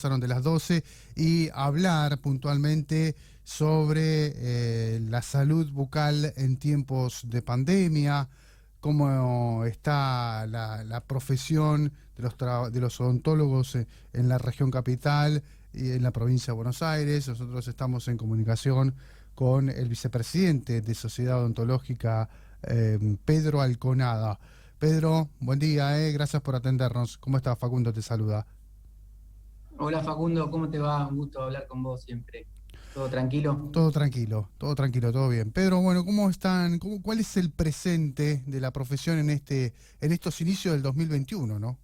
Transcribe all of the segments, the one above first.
Pasaron de las 12 y hablar puntualmente sobre la salud bucal en tiempos de pandemia, cómo está la profesión de los odontólogos en la región capital y en la provincia de Buenos Aires. Nosotros estamos en comunicación con el vicepresidente de Sociedad Odontológica, Pedro Alconada. Pedro, buen día, gracias por atendernos. ¿Cómo estás? Facundo te saluda. Hola Facundo, ¿cómo te va? Un gusto hablar con vos siempre. ¿Todo tranquilo? Todo tranquilo, todo bien. Pedro, bueno, ¿cómo están? ¿Cuál es el presente de la profesión en estos inicios del 2021, no?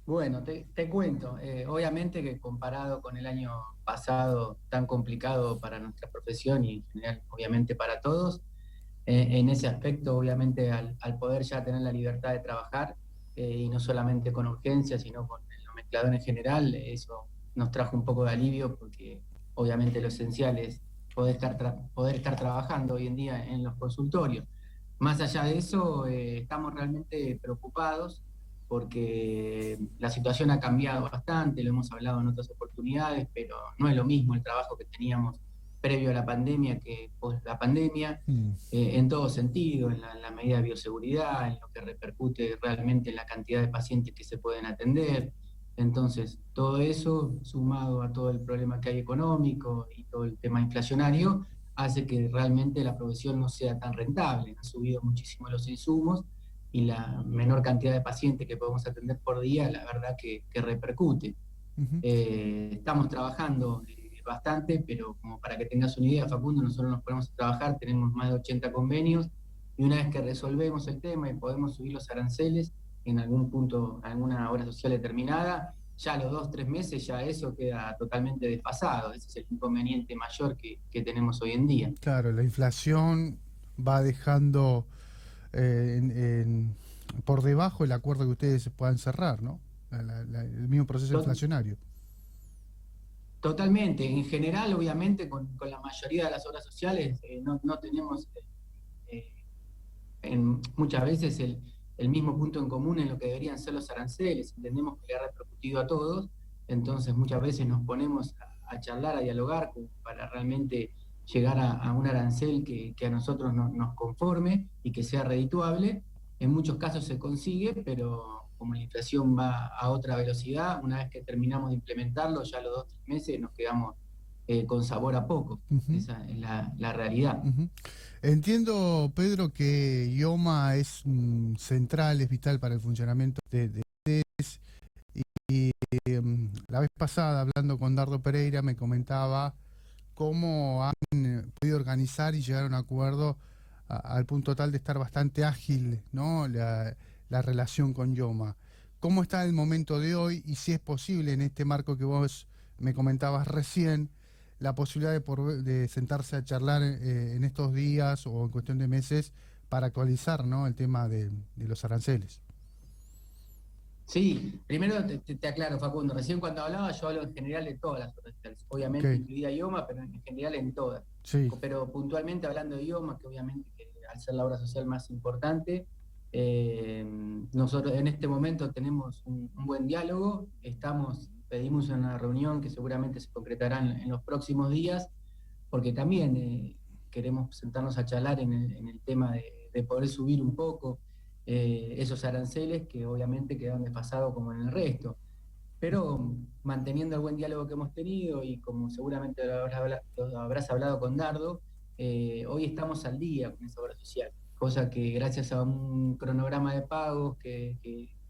Bueno, te cuento. Obviamente que comparado con el año pasado, tan complicado para nuestra profesión y en general, obviamente para todos, en ese aspecto, obviamente al poder ya tener la libertad de trabajar, y no solamente con urgencia, sino con el nomenclador en general, eso nos trajo un poco de alivio porque obviamente lo esencial es poder estar trabajando hoy en día en los consultorios. Más allá de eso, estamos realmente preocupados porque la situación ha cambiado bastante, lo hemos hablado en otras oportunidades, pero no es lo mismo el trabajo que teníamos previo a la pandemia que post la pandemia, Mm. en todo sentido, en la medida de bioseguridad, en lo que repercute realmente en la cantidad de pacientes que se pueden atender. Entonces, todo eso, sumado a todo el problema que hay económico y todo el tema inflacionario, hace que realmente la profesión no sea tan rentable. Han subido muchísimo los insumos y la menor cantidad de pacientes que podemos atender por día, la verdad que repercute. Ujú. Estamos trabajando bastante, pero como para que tengas una idea, Facundo, nosotros nos ponemos a trabajar, tenemos más de 80 convenios, y una vez que resolvemos el tema y podemos subir los aranceles en algún punto, alguna obra social determinada, ya a los 2 o 3 meses ya eso queda totalmente desfasado. Ese es el inconveniente mayor que tenemos hoy en día. Claro, la inflación va dejando eh, en- en- por debajo el acuerdo que ustedes puedan cerrar, ¿no? El mismo proceso To- inflacionario. Totalmente. En general, obviamente, con la mayoría de las obras sociales no tenemos eh, muchas veces el mismo punto en común en lo que deberían ser los aranceles. Entendemos que le ha repercutido a todos, entonces muchas veces nos ponemos a charlar, a dialogar para realmente llegar a un arancel que a nosotros nos conforme y que sea redituable. En muchos casos se consigue, pero como la inflación va a otra velocidad, una vez que terminamos de implementarlo, ya a los 2 o 3 meses nos quedamos con sabor a poco. Ujú, Esa es la realidad. ujú. Entiendo, Pedro, que IOMA es central, es vital para el funcionamiento de y la vez pasada, hablando con Dardo Pereira, me comentaba cómo han podido organizar y llegar a un acuerdo al punto tal de estar bastante ágil, ¿no? La relación con Yoma. ¿Cómo está el momento de hoy y si es posible en este marco que vos me comentabas recién, la posibilidad de sentarse a charlar en estos días o en cuestión de meses para actualizar, ¿no? El tema de los aranceles? Sí, primero te aclaro, Facundo. Recién cuando hablaba, yo hablo en general de todas las obras sociales. Ok, Obviamente incluida IOMA, pero en general en todas. sí. Pero puntualmente hablando de IOMA, que obviamente que al ser la obra social más importante, nosotros en este momento tenemos un buen diálogo. Pedimos una reunión que seguramente se concretará en los próximos días, porque también queremos sentarnos a charlar en el tema de poder subir un poco esos aranceles que obviamente quedaron desfasados como en el resto. Pero manteniendo el buen diálogo que hemos tenido y como seguramente lo habrás hablado con Dardo, hoy estamos al día con esa obra social, cosa que gracias a un cronograma de pagos que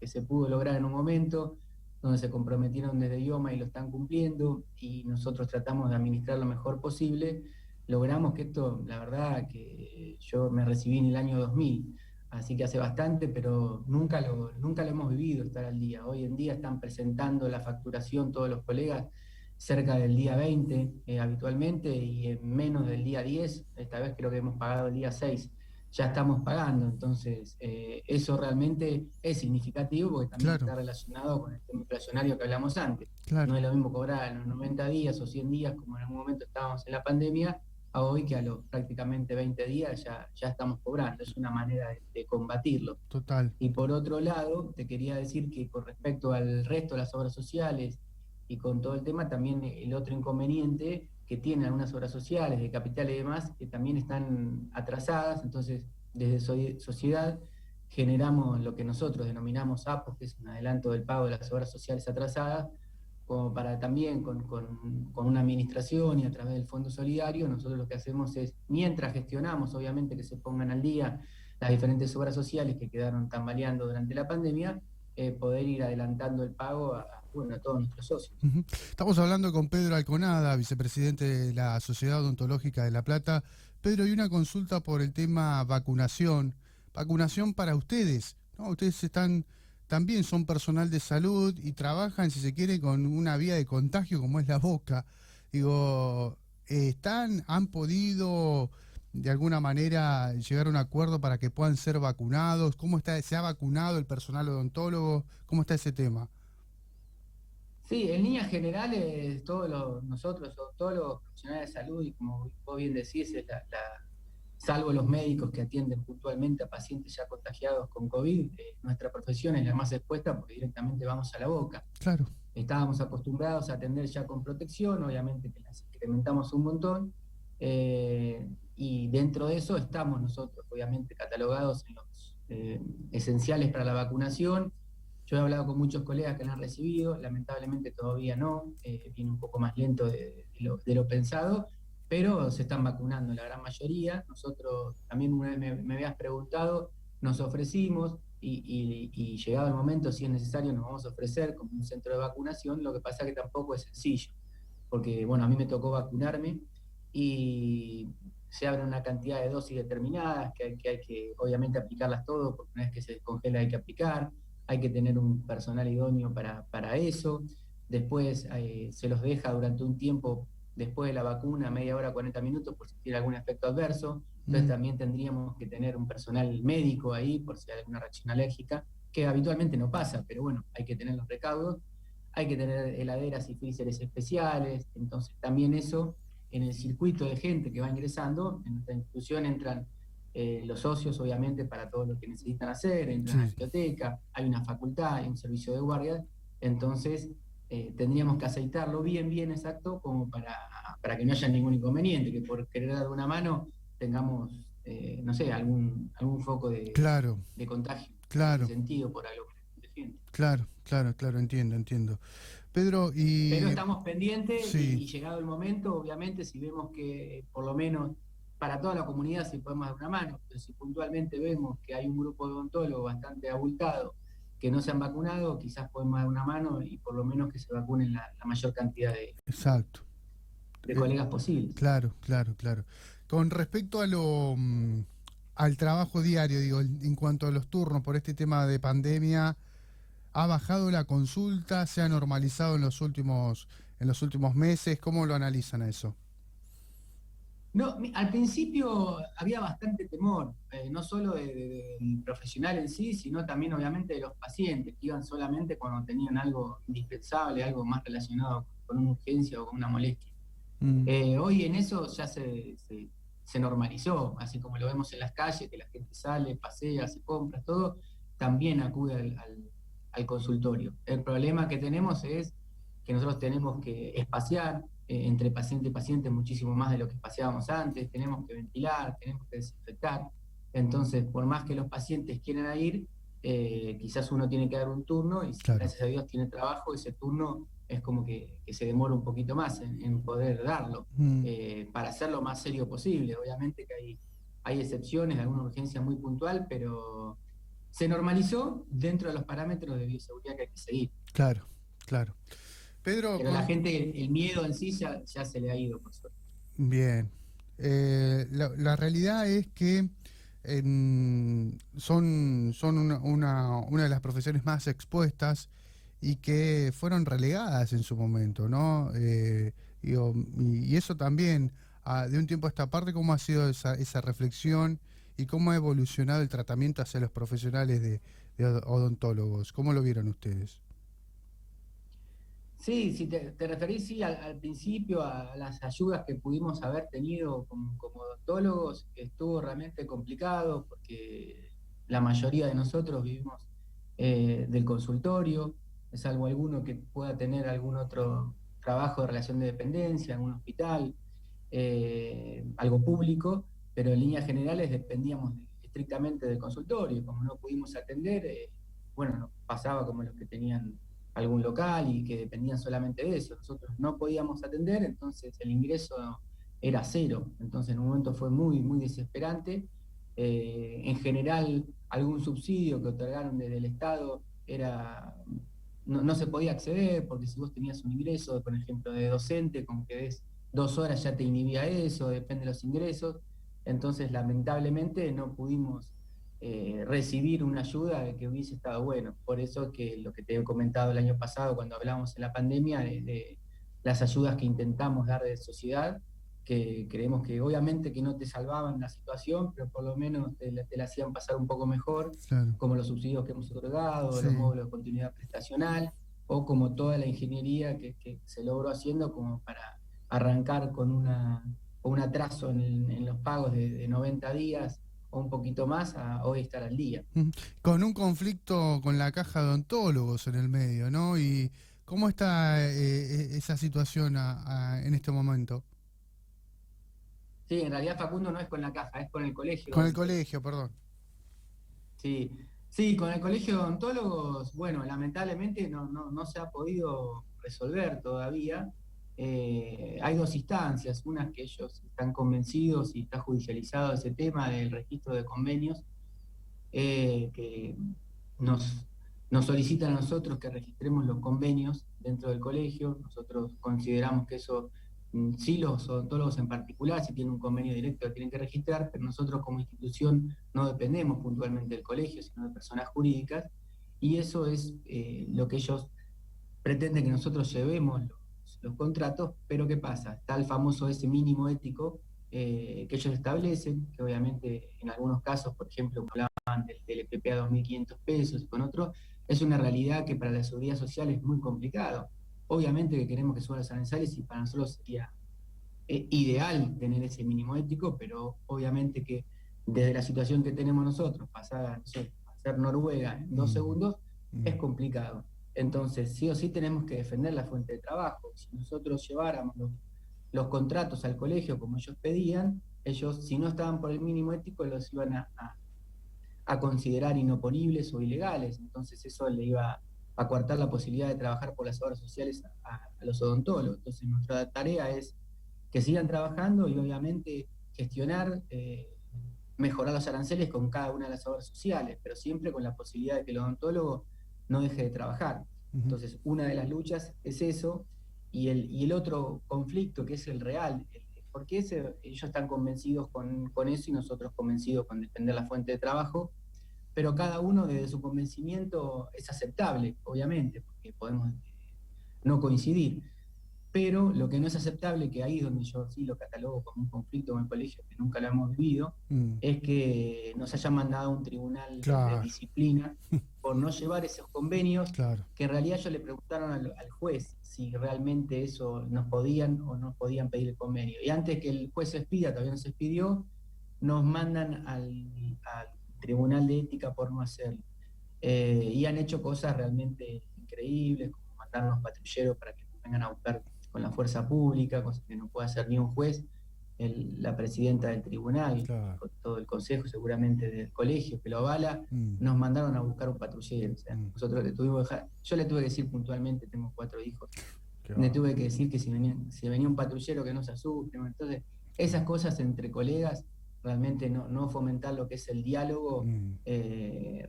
se pudo lograr en un momento, donde se comprometieron desde IOMA y lo están cumpliendo, y nosotros tratamos de administrar lo mejor posible, logramos que esto, la verdad, que yo me recibí en el año 2000, así que hace bastante, pero nunca lo hemos vivido estar al día. Hoy en día están presentando la facturación todos los colegas cerca del día 20 habitualmente, y en menos del día 10, esta vez creo que hemos pagado el día 6, ya estamos pagando. Entonces, eso realmente es significativo porque también Claro, está relacionado con el tema inflacionario que hablamos antes. claro. No es lo mismo cobrar a los 90 días o 100 días, como en algún momento estábamos en la pandemia, a hoy que a los prácticamente 20 días ya estamos cobrando. Es una manera de combatirlo. Total. Y por otro lado, te quería decir que con respecto al resto de las obras sociales y con todo el tema también el otro inconveniente que tienen algunas obras sociales de capital y demás que también están atrasadas. Entonces desde sociedad generamos lo que nosotros denominamos APOS, que es un adelanto del pago de las obras sociales atrasadas, como para también con una administración y a través del Fondo Solidario. Nosotros lo que hacemos es, mientras gestionamos, obviamente, que se pongan al día las diferentes obras sociales que quedaron tambaleando durante la pandemia, poder ir adelantando el pago bueno, a todos nuestros socios. Estamos hablando con Pedro Alconada, vicepresidente de la Sociedad Odontológica de La Plata. Pedro, hay una consulta por el tema vacunación. Vacunación para ustedes, ¿no? Ustedes también son personal de salud y trabajan, si se quiere, con una vía de contagio como es la boca. Digo, han podido de alguna manera llegar a un acuerdo para que puedan ser vacunados? ¿Cómo está? ¿Se ha vacunado el personal odontólogo? ¿Cómo está ese tema? Sí, en líneas generales, nosotros, todos los profesionales de salud, y como vos bien decís, salvo los médicos que atienden puntualmente a pacientes ya contagiados con COVID, nuestra profesión es la más expuesta porque directamente vamos a la boca. Claro. Estábamos acostumbrados a atender ya con protección, obviamente que las incrementamos un montón, y dentro de eso estamos nosotros, obviamente, catalogados en los esenciales para la vacunación. Yo he hablado con muchos colegas que la han recibido, lamentablemente todavía no, viene un poco más lento de lo pensado, pero se están vacunando la gran mayoría. Nosotros, también una vez me habías preguntado, nos ofrecimos y llegado el momento, si es necesario, nos vamos a ofrecer como un centro de vacunación. Lo que pasa que tampoco es sencillo, porque bueno, a mí me tocó vacunarme y se abren una cantidad de dosis determinadas que hay que obviamente aplicarlas todo, porque una vez que se descongela hay que aplicar, hay que tener un personal idóneo para eso. Después se los deja durante un tiempo después de la vacuna, media hora, 40 minutos, por si tiene algún efecto adverso. Entonces también tendríamos que tener un personal médico ahí por si hay alguna reacción alérgica, que habitualmente no pasa, pero bueno, hay que tener los recaudos. Hay que tener heladeras y freezers especiales. Entonces también eso, en el circuito de gente que va ingresando, en nuestra institución entran los socios, obviamente, para todo lo que necesitan hacer, entran a la biblioteca, hay una facultad, hay un servicio de guardia. Entonces tendríamos que aceitarlo bien, bien exacto, como para que no haya ningún inconveniente, que por querer dar una mano tengamos, no sé, algún foco Claro, de contagio, en ese claro, sentido, por algo que se claro, entiendo. Pedro, Pero y estamos pendientes sí, y llegado el momento, obviamente, si vemos que por lo menos para toda la comunidad si podemos dar una mano, pero si puntualmente vemos que hay un grupo de odontólogos bastante abultado que no se han vacunado, quizás podemos dar una mano y por lo menos que se vacunen la mayor cantidad exacto. de colegas posibles. Claro. Con respecto al trabajo diario, digo, en cuanto a los turnos por este tema de pandemia, ¿ha bajado la consulta? ¿Se ha normalizado en los últimos meses? ¿Cómo lo analizan a eso? No, al principio había bastante temor, no solo del profesional en sí, sino también obviamente de los pacientes, que iban solamente cuando tenían algo indispensable, algo más relacionado con una urgencia o con una molestia. Mm, Hoy en eso ya se normalizó, así como lo vemos en las calles, que la gente sale, pasea, hace compras, todo, también acude al consultorio. El problema que tenemos es que nosotros tenemos que espaciar entre paciente y paciente muchísimo más de lo que espaciábamos antes, tenemos que ventilar, tenemos que desinfectar. Entonces, por más que los pacientes quieran ir, quizás uno tiene que dar un turno y si claro. gracias a Dios tiene trabajo, ese turno es como que se demora un poquito más en poder darlo, Mm, para hacerlo lo más serio posible. Obviamente que hay excepciones, alguna urgencia muy puntual, pero se normalizó dentro de los parámetros de bioseguridad que hay que seguir. claro, claro. Pedro, Pero la gente, el miedo en sí ya se le ha ido, por suerte. bien. La realidad es que son una de las profesiones más expuestas y que fueron relegadas en su momento, ¿no? Y eso también, de un tiempo a esta parte, ¿cómo ha sido esa reflexión y cómo ha evolucionado el tratamiento hacia los profesionales de odontólogos? ¿Cómo lo vieron ustedes? Sí, si te referís sí, al principio a las ayudas que pudimos haber tenido como odontólogos, estuvo realmente complicado porque la mayoría de nosotros vivimos del consultorio, salvo alguno que pueda tener algún otro trabajo de relación de dependencia, algún hospital, algo público, pero en líneas generales dependíamos estrictamente del consultorio. Como no pudimos atender, bueno, nos pasaba como los que tenían algún local y que dependían solamente de eso. Nosotros no podíamos atender, entonces el ingreso era cero. Entonces en un momento fue muy, muy desesperante. En general, algún subsidio que otorgaron desde el Estado no se podía acceder, porque si vos tenías un ingreso, por ejemplo, de docente, con que des 2 horas ya te inhibía eso, depende de los ingresos. Entonces, lamentablemente, no pudimos recibir una ayuda que hubiese estado bueno. Por eso que lo que te he comentado el año pasado, cuando hablábamos en la pandemia, de las ayudas que intentamos dar de sociedad, que creemos que obviamente que no te salvaban la situación, pero por lo menos te la hacían pasar un poco mejor, Claro. como los subsidios que hemos otorgado, Sí. los módulos de continuidad prestacional, o como toda la ingeniería que se logró haciendo como para arrancar con un atraso en los pagos de 90 días o un poquito más a hoy estar al día. Mm. Con un conflicto con la caja de odontólogos en el medio, ¿no? ¿Y cómo está esa situación en este momento? Sí, en realidad Facundo no es con la caja, es con el colegio de Con el odontólogos. colegio, perdón. Sí, sí, con el colegio de odontólogos, bueno, lamentablemente no se ha podido resolver todavía. Hay dos instancias, unas que ellos están convencidos y está judicializado ese tema del registro de convenios, que nos, nos solicitan a nosotros que registremos los convenios dentro del colegio. Nosotros consideramos que eso, sí, los odontólogos en particular, si tienen un convenio directo, lo tienen que registrar, pero nosotros como institución no dependemos puntualmente del colegio, sino de personas jurídicas, y eso es lo que ellos pretenden que nosotros llevemos los contratos, pero ¿qué pasa? Está el famoso ese mínimo ético que ellos establecen, que obviamente en algunos casos, por ejemplo, como hablaban del FPA 2.500 pesos y con otros, es una realidad que para la seguridad social es muy complicado. Obviamente que queremos que suban los aranceles y para nosotros sería ideal tener ese mínimo ético, pero obviamente que desde la situación que tenemos nosotros, pasar, no sé, a ser Noruega en 2 segundos, es Mm. complicado. Entonces, sí o sí tenemos que defender la fuente de trabajo. Si nosotros lleváramos los contratos al colegio como ellos pedían, ellos, si no estaban por el mínimo ético, los iban a considerar inoponibles o ilegales. Entonces, eso le iba a coartar la posibilidad de trabajar por las obras sociales a los odontólogos. Entonces, nuestra tarea es que sigan trabajando y obviamente gestionar, mejorar los aranceles con cada una de las obras sociales, pero siempre con la posibilidad de que el odontólogo no deje de trabajar. Ujú. Entonces, una de las luchas es eso, y el otro conflicto, que es el real, porque ellos están convencidos con eso y nosotros convencidos con defender la fuente de trabajo, pero cada uno desde su convencimiento es aceptable, obviamente, porque podemos no coincidir. Pero lo que no es aceptable, que ahí es donde yo sí lo catalogo como un conflicto en el colegio, que nunca lo hemos vivido, Mm. es que nos hayan mandado a un tribunal de Claro, disciplina por no llevar esos convenios, claro. que en realidad ellos le preguntaron al juez si realmente eso nos podían o no podían pedir el convenio. Y antes que el juez se expida, todavía no se expidió, nos mandan al tribunal de ética por no hacerlo. Y han hecho cosas realmente increíbles, como mandarnos patrulleros para que nos vengan a buscar con la fuerza pública, cosa que no puede hacer ni un juez, la presidenta del tribunal, Claro. con todo el consejo seguramente del colegio que lo avala, Mm. nos mandaron a buscar un patrullero. O sea, Mm. nosotros le tuvimos que dejar, yo le tuve que decir puntualmente, tengo 4 hijos, Qué le va. tuve que decir que si venía un patrullero que no se asuste. Entonces, esas cosas entre colegas, realmente no fomentar lo que es el diálogo, Mm.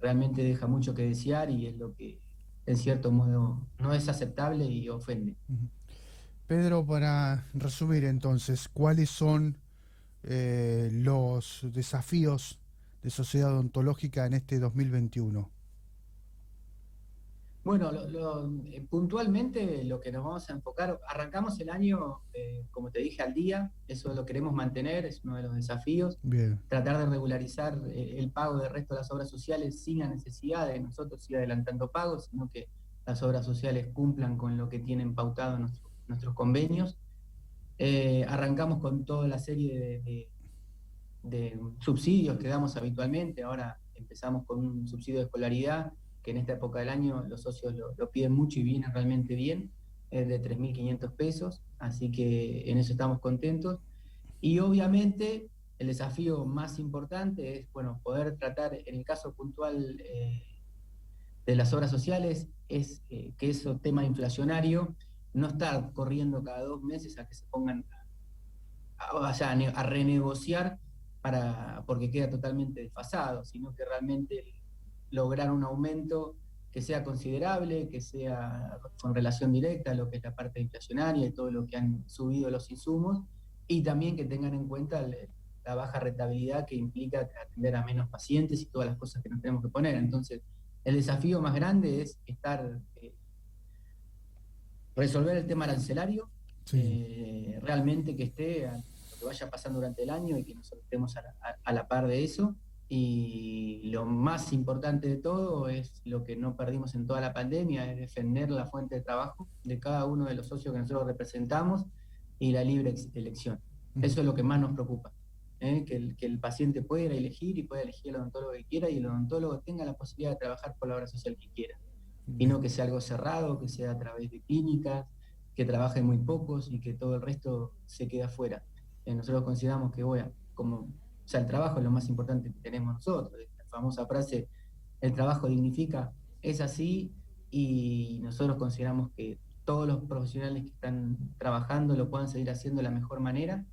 realmente deja mucho que desear y es lo que en cierto modo no es aceptable y ofende. Ujú. Pedro, para resumir entonces, ¿cuáles son los desafíos de sociedad odontológica en este 2021? Bueno, puntualmente lo que nos vamos a enfocar, arrancamos el año, como te dije, al día, eso lo queremos mantener, es uno de los desafíos, Bien. tratar de regularizar el pago del resto de las obras sociales sin la necesidad de nosotros ir adelantando pagos, sino que las obras sociales cumplan con lo que tienen pautado nuestros convenios. Arrancamos con toda la serie de subsidios que damos habitualmente. Ahora empezamos con un subsidio de escolaridad que en esta época del año los socios lo piden mucho y vienen realmente bien, es de 3.500 pesos, así que en eso estamos contentos. Y obviamente el desafío más importante es, bueno, poder tratar, en el caso puntual de las obras sociales, es que eso tema inflacionario, no estar corriendo cada 2 meses a que se pongan o sea, a renegociar porque queda totalmente desfasado, sino que realmente lograr un aumento que sea considerable, que sea con relación directa a lo que es la parte inflacionaria y todo lo que han subido los insumos, y también que tengan en cuenta la baja rentabilidad que implica atender a menos pacientes y todas las cosas que nos tenemos que poner. Entonces, el desafío más grande es resolver el tema arancelario, Sí. realmente que esté a lo que vaya pasando durante el año y que nosotros estemos a la par de eso. Y lo más importante de todo es lo que no perdimos en toda la pandemia, es defender la fuente de trabajo de cada uno de los socios que nosotros representamos y la libre elección. Eso es lo que más nos preocupa, que el paciente pueda elegir y pueda elegir el odontólogo que quiera y el odontólogo tenga la posibilidad de trabajar por la obra social que quiera y Bien. no que sea algo cerrado, que sea a través de clínicas, que trabajen muy pocos y que todo el resto se quede afuera. Nosotros consideramos que, bueno, o sea, el trabajo es lo más importante que tenemos nosotros. La famosa frase, el trabajo dignifica, es así, y nosotros consideramos que todos los profesionales que están trabajando lo puedan seguir haciendo de la mejor manera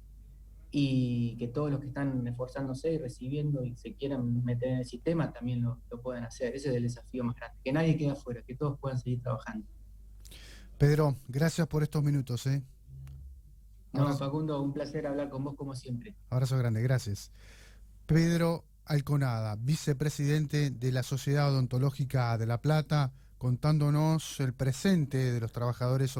y que todos los que están esforzándose y recibiendo y se quieran meter en el sistema también lo puedan hacer. Ese es el desafío más grande, que nadie quede afuera, que todos puedan seguir trabajando. Pedro, gracias por estos minutos, ¿eh? No, Abrazo, Facundo, un placer hablar con vos como siempre. abrazo grande, gracias. Pedro Alconada, vicepresidente de la Sociedad Odontológica de La Plata, contándonos el presente de los trabajadores